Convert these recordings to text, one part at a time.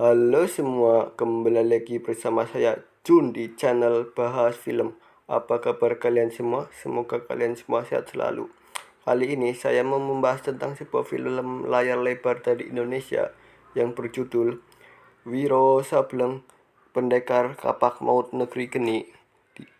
Halo semua, kembali lagi bersama saya Jun di channel Bahas Film. Apa kabar kalian semua? Semoga kalian semua sehat selalu. Kali ini saya mau membahas tentang sebuah film layar lebar dari Indonesia yang berjudul Wiro Sableng Pendekar Kapak Maut Negeri Geni,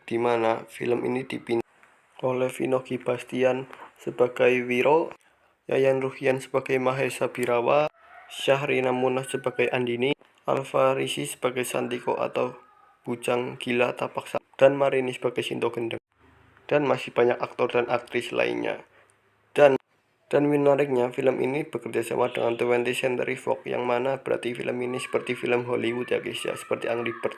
di mana film ini dibintangi oleh Vino Bastian sebagai Wiro, Yayan Ruhian sebagai Mahesa Birawa, Syahrina Munah sebagai Andini, Alfa Risi sebagai Santiko atau Bujang Gila Tapak Sakti, dan Marini sebagai Sinto Gendeng. Dan masih banyak aktor dan aktris lainnya. Dan menariknya, film ini bekerja sama dengan 20th Century Fox, yang mana berarti film ini seperti film Hollywood ya guys ya, seperti Angry Birds.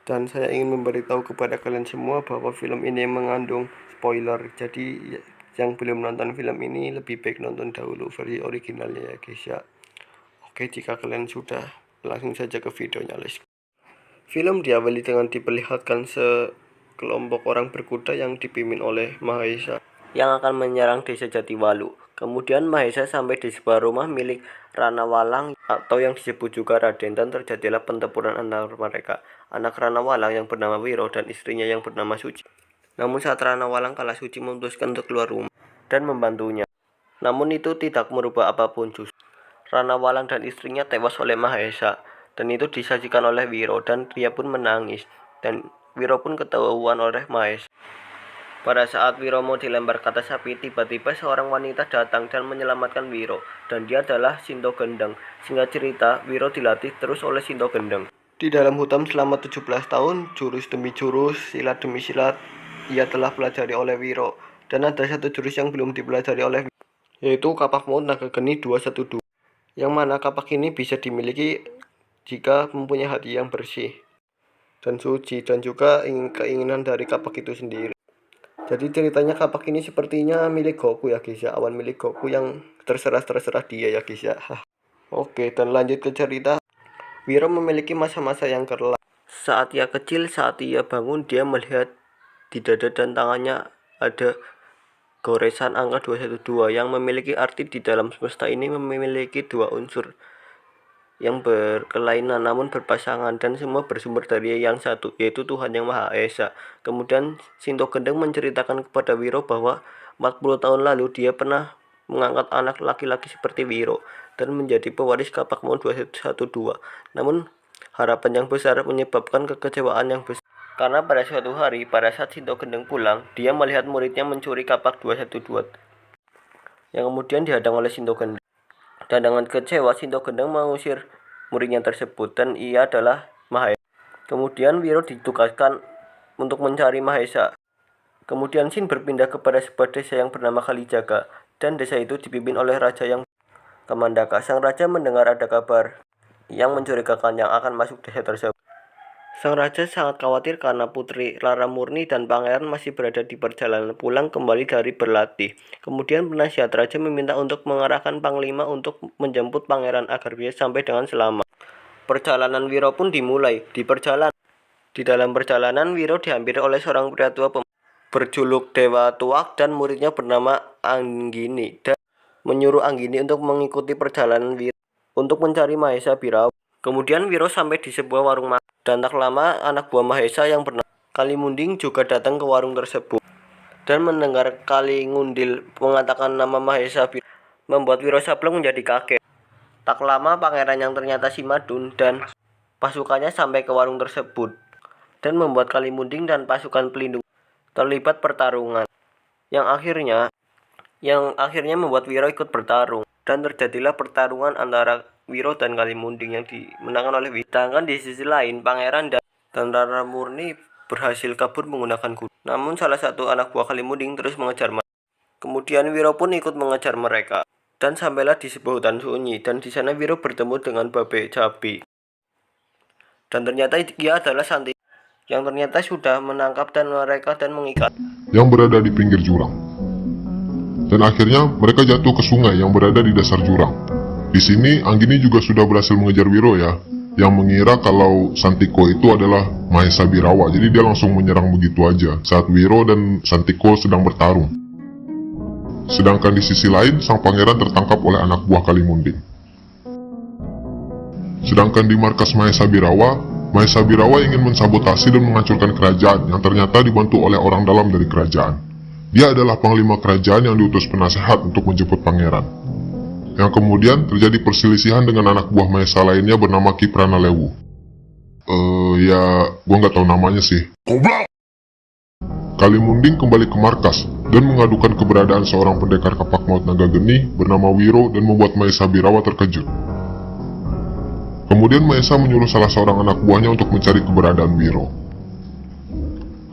Dan saya ingin memberitahu kepada kalian semua bahwa film ini mengandung spoiler. Jadi yang belum nonton film ini lebih baik nonton dahulu versi originalnya ya guys ya. Oke, jika kalian sudah, langsung saja ke videonya, let's go. Film diawali dengan diperlihatkan sekelompok orang berkuda yang dipimpin oleh Mahesa yang akan menyerang desa Jatiwalu. Kemudian Mahesa sampai di sebuah rumah milik Rana Walang atau yang disebut juga Raden, dan terjadilah pertempuran antara mereka. Anak Rana Walang yang bernama Wiro dan istrinya yang bernama Suci. Namun saat Rana Walang kalah, Suci memutuskan untuk keluar rumah dan membantunya. Namun itu tidak merubah apapun, justru Rana Walang dan istrinya tewas oleh Mahesa, dan itu disajikan oleh Wiro, dan dia pun menangis, dan Wiro pun ketahuan oleh Mahesa. Pada saat Wiro mau dilempar ke atas api, tiba-tiba seorang wanita datang dan menyelamatkan Wiro, dan dia adalah Sinto Gendeng. Singkat cerita, Wiro dilatih terus oleh Sinto Gendeng. Di dalam hutan selama 17 tahun, jurus demi jurus, silat demi silat, ia telah pelajari oleh Wiro. Dan ada satu jurus yang belum dipelajari oleh Wiro, yaitu Kapak Maut Naga Geni 212. Yang mana kapak ini bisa dimiliki jika mempunyai hati yang bersih dan suci, dan juga keinginan dari kapak itu sendiri. Jadi ceritanya kapak ini sepertinya milik Goku ya guys ya, awan milik Goku yang terserah dia ya guys ya. Oke, dan lanjut ke cerita. Wiro memiliki masa-masa yang kelam. Saat ia kecil, saat ia bangun, dia melihat di dada dan tangannya ada goresan angka 212 yang memiliki arti di dalam semesta ini memiliki dua unsur yang berkelainan namun berpasangan, dan semua bersumber dari yang satu, yaitu Tuhan Yang Maha Esa. Kemudian Sinto Gendeng menceritakan kepada Wiro bahwa 40 tahun lalu dia pernah mengangkat anak laki-laki seperti Wiro dan menjadi pewaris Kapak Maut 212. Namun harapan yang besar menyebabkan kekecewaan yang besar, karena pada suatu hari pada saat Sinto Gendeng pulang, dia melihat muridnya mencuri Kapak 212 yang kemudian dihadang oleh Sinto Gendeng. Dan dengan kecewa, Sinto Gendeng mengusir muridnya tersebut, dan ia adalah Mahesa. Kemudian Wiro ditugaskan untuk mencari Mahesa. Kemudian Sin berpindah kepada sebuah desa yang bernama Kalijaga, dan desa itu dipimpin oleh raja yang Kamandaka. Sang raja mendengar ada kabar yang mencurigakan yang akan masuk desa tersebut. Sang raja sangat khawatir karena putri Lara Murni dan pangeran masih berada di perjalanan pulang kembali dari berlatih. Kemudian penasihat raja meminta untuk mengarahkan panglima untuk menjemput pangeran agar bisa sampai dengan selamat. Perjalanan Wiro pun dimulai. Di dalam perjalanan, Wiro dihampiri oleh seorang pria tua berjuluk Dewa Tuak dan muridnya bernama Anggini, dan menyuruh Anggini untuk mengikuti perjalanan Wiro untuk mencari Mahesa Birawa. Kemudian Wiro sampai di sebuah warung makan, dan tak lama anak buah Mahesa yang bernama Kalimunding juga datang ke warung tersebut. Dan mendengar Kalingundil mengatakan nama Mahesa Birawa, membuat Wiro Sableng menjadi kaget. Tak lama pangeran yang ternyata Simadun dan pasukannya sampai ke warung tersebut, dan membuat Kalimunding dan pasukan pelindung terlibat pertarungan yang akhirnya membuat Wiro ikut bertarung, dan terjadilah pertarungan antara Wiro dan Kalimunding yang dimenangkan oleh Wiro. Sedangkan di sisi lain, pangeran dan Lara Murni berhasil kabur menggunakan kuda. Namun salah satu anak buah Kalimunding terus mengejar mereka. Kemudian Wiro pun ikut mengejar mereka, dan sampailah di sebuah hutan sunyi, dan di sana Wiro bertemu dengan Babe Cabi. Dan ternyata dia adalah Santiko yang ternyata sudah menangkap dan mereka dan mengikat yang berada di pinggir jurang. Dan akhirnya mereka jatuh ke sungai yang berada di dasar jurang. Di sini Anggini juga sudah berhasil mengejar Wiro ya, yang mengira kalau Santiko itu adalah Mahesa Birawa. Jadi dia langsung menyerang begitu aja saat Wiro dan Santiko sedang bertarung. Sedangkan di sisi lain, sang pangeran tertangkap oleh anak buah Kalimunding. Sedangkan di markas Mahesa Birawa ingin mensabotase dan menghancurkan kerajaan yang ternyata dibantu oleh orang dalam dari kerajaan. Dia adalah panglima kerajaan yang diutus penasehat untuk menjemput pangeran. Yang kemudian terjadi perselisihan dengan anak buah Mahesa lainnya bernama Ki Pranalewu. Gua nggak tahu namanya sih. Kalimunding kembali ke markas dan mengadukan keberadaan seorang pendekar kapak maut naga geni bernama Wiro dan membuat Mahesa Birawa terkejut. Kemudian Mahesa menyuruh salah seorang anak buahnya untuk mencari keberadaan Wiro.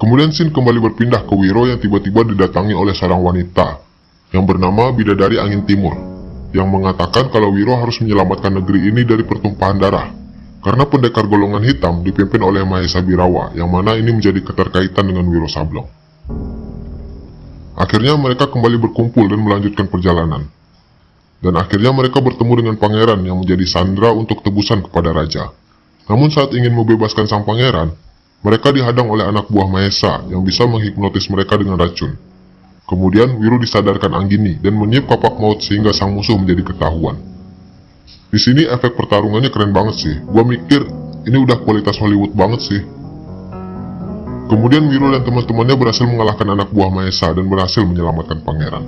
Kemudian scene kembali berpindah ke Wiro yang tiba-tiba didatangi oleh seorang wanita yang bernama Bidadari Angin Timur, yang mengatakan kalau Wiro harus menyelamatkan negeri ini dari pertumpahan darah karena pendekar golongan hitam dipimpin oleh Mahesa Birawa, yang mana ini menjadi keterkaitan dengan Wiro Sableng. Akhirnya mereka kembali berkumpul dan melanjutkan perjalanan. Dan akhirnya mereka bertemu dengan pangeran yang menjadi sandera untuk tebusan kepada raja. Namun saat ingin membebaskan sang pangeran, mereka dihadang oleh anak buah Mahesa yang bisa menghipnotis mereka dengan racun. Kemudian Wiro disadarkan Anggini dan meniup kapak maut sehingga sang musuh menjadi ketahuan. Di sini efek pertarungannya keren banget sih. Gua mikir ini udah kualitas Hollywood banget sih. Kemudian Wiro dan teman-temannya berhasil mengalahkan anak buah Mahesa dan berhasil menyelamatkan pangeran.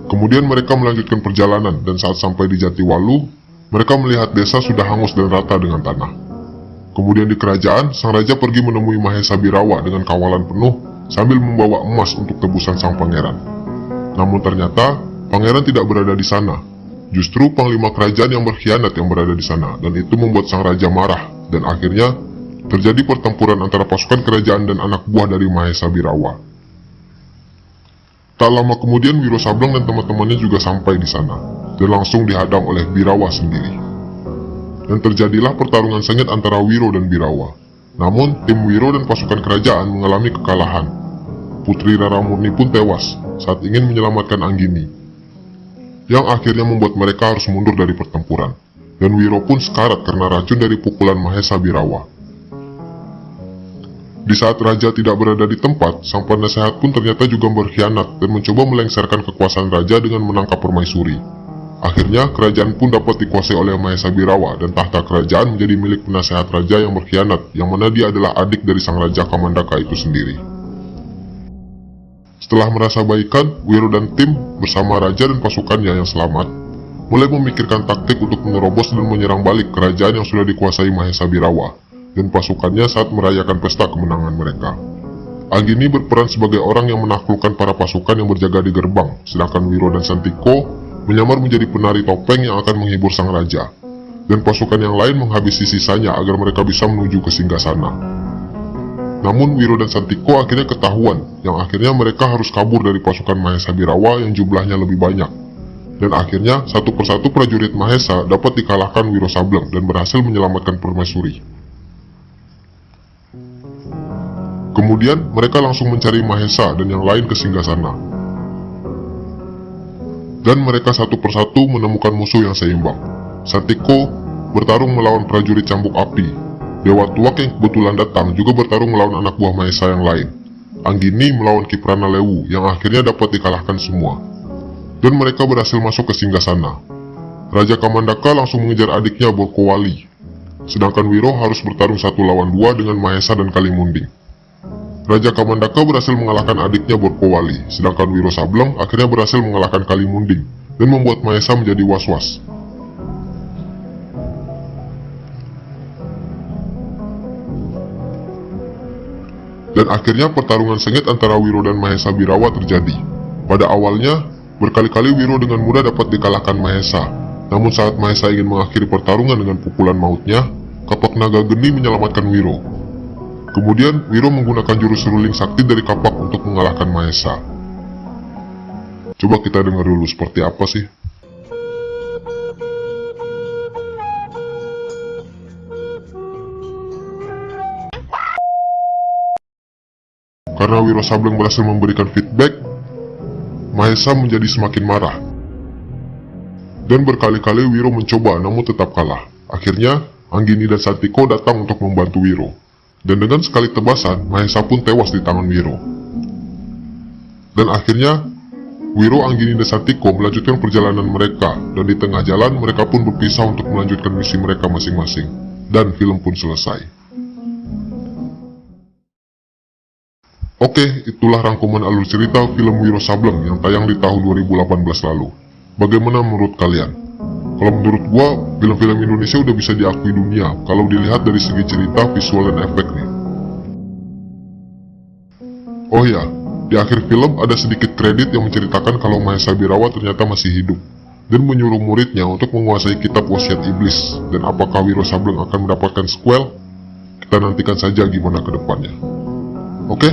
Kemudian mereka melanjutkan perjalanan dan saat sampai di Jatiwalu, mereka melihat desa sudah hangus dan rata dengan tanah. Kemudian di kerajaan, sang raja pergi menemui Mahesa Birawa dengan kawalan penuh sambil membawa emas untuk tebusan sang pangeran. Namun ternyata, pangeran tidak berada di sana. Justru panglima kerajaan yang berkhianat yang berada di sana, dan itu membuat sang raja marah, dan akhirnya terjadi pertempuran antara pasukan kerajaan dan anak buah dari Mahesa Birawa. Tak lama kemudian Wiro Sableng dan teman-temannya juga sampai di sana, dan langsung dihadang oleh Birawa sendiri. Dan terjadilah pertarungan sengit antara Wiro dan Birawa. Namun, tim Wiro dan pasukan kerajaan mengalami kekalahan. Putri Rara Murni pun tewas saat ingin menyelamatkan Anggini, yang akhirnya membuat mereka harus mundur dari pertempuran. Dan Wiro pun sekarat karena racun dari pukulan Mahesa Birawa. Di saat raja tidak berada di tempat, sang penasehat pun ternyata juga berkhianat dan mencoba melengsarkan kekuasaan raja dengan menangkap permaisuri. Akhirnya, kerajaan pun dapat dikuasai oleh Mahesa Birawa dan tahta kerajaan menjadi milik penasehat raja yang berkhianat, yang mana dia adalah adik dari sang raja Kamandaka itu sendiri. Setelah merasa baikan, Wiro dan tim bersama raja dan pasukannya yang selamat mulai memikirkan taktik untuk menerobos dan menyerang balik kerajaan yang sudah dikuasai Mahesa Birawa dan pasukannya saat merayakan pesta kemenangan mereka. Anggini berperan sebagai orang yang menaklukkan para pasukan yang berjaga di gerbang, sedangkan Wiro dan Santiko menyamar menjadi penari topeng yang akan menghibur sang raja, dan pasukan yang lain menghabisi sisanya agar mereka bisa menuju ke singgasana. Namun Wiro dan Santiko akhirnya ketahuan, yang akhirnya mereka harus kabur dari pasukan Mahesa Birawa yang jumlahnya lebih banyak. Dan akhirnya satu persatu prajurit Mahesa dapat dikalahkan Wiro Sableng dan berhasil menyelamatkan permaisuri. Kemudian mereka langsung mencari Mahesa dan yang lain ke singgasana. Dan mereka satu persatu menemukan musuh yang seimbang. Santiko bertarung melawan prajurit cambuk api. Dewa Tuak yang kebetulan datang juga bertarung melawan anak buah Mahesa yang lain. Anggini melawan Ki Pranalewu yang akhirnya dapat dikalahkan semua. Dan mereka berhasil masuk ke singgasana. Raja Kamandaka langsung mengejar adiknya Borkowali. Sedangkan Wiro harus bertarung 1 lawan 2 dengan Mahesa dan Kalimunding. Raja Kamandaka berhasil mengalahkan adiknya Borkowali, sedangkan Wiro Sableng akhirnya berhasil mengalahkan Kalimunding dan membuat Mahesa menjadi was-was. Dan akhirnya pertarungan sengit antara Wiro dan Mahesa Birawa terjadi. Pada awalnya, berkali-kali Wiro dengan mudah dapat dikalahkan Mahesa. Namun saat Mahesa ingin mengakhiri pertarungan dengan pukulan mautnya, kapak naga geni menyelamatkan Wiro. Kemudian Wiro menggunakan jurus seruling sakti dari kapak untuk mengalahkan Mahesa. Coba kita dengar dulu seperti apa sih. Karena Wiro Sableng berhasil memberikan feedback, Mahesa menjadi semakin marah. Dan berkali-kali Wiro mencoba namun tetap kalah. Akhirnya, Anggini dan Santiko datang untuk membantu Wiro. Dan dengan sekali tebasan, Mahesa pun tewas di tangan Wiro. Dan akhirnya, Wiro, Anggini, dan Santiko melanjutkan perjalanan mereka, dan di tengah jalan mereka pun berpisah untuk melanjutkan misi mereka masing-masing. Dan film pun selesai. Oke, itulah rangkuman alur cerita film Wiro Sableng yang tayang di tahun 2018 lalu. Bagaimana menurut kalian? Kalau menurut gua, film-film Indonesia udah bisa diakui dunia kalau dilihat dari segi cerita, visual, dan efek nih. Oh ya, di akhir film ada sedikit kredit yang menceritakan kalau Mahesa Birawa ternyata masih hidup dan menyuruh muridnya untuk menguasai kitab wasiat iblis. Dan apakah Wiro Sableng akan mendapatkan sequel? Kita nantikan saja gimana ke depannya. Oke,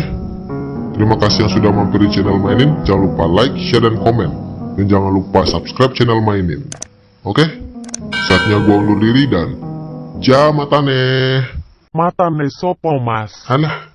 terima kasih yang sudah mampir di channel Mainin. Jangan lupa like, share, dan komen. Dan jangan lupa subscribe channel Mainin. Oke, saatnya gua undur diri dan jamatane. Matane sopo mas? Halah,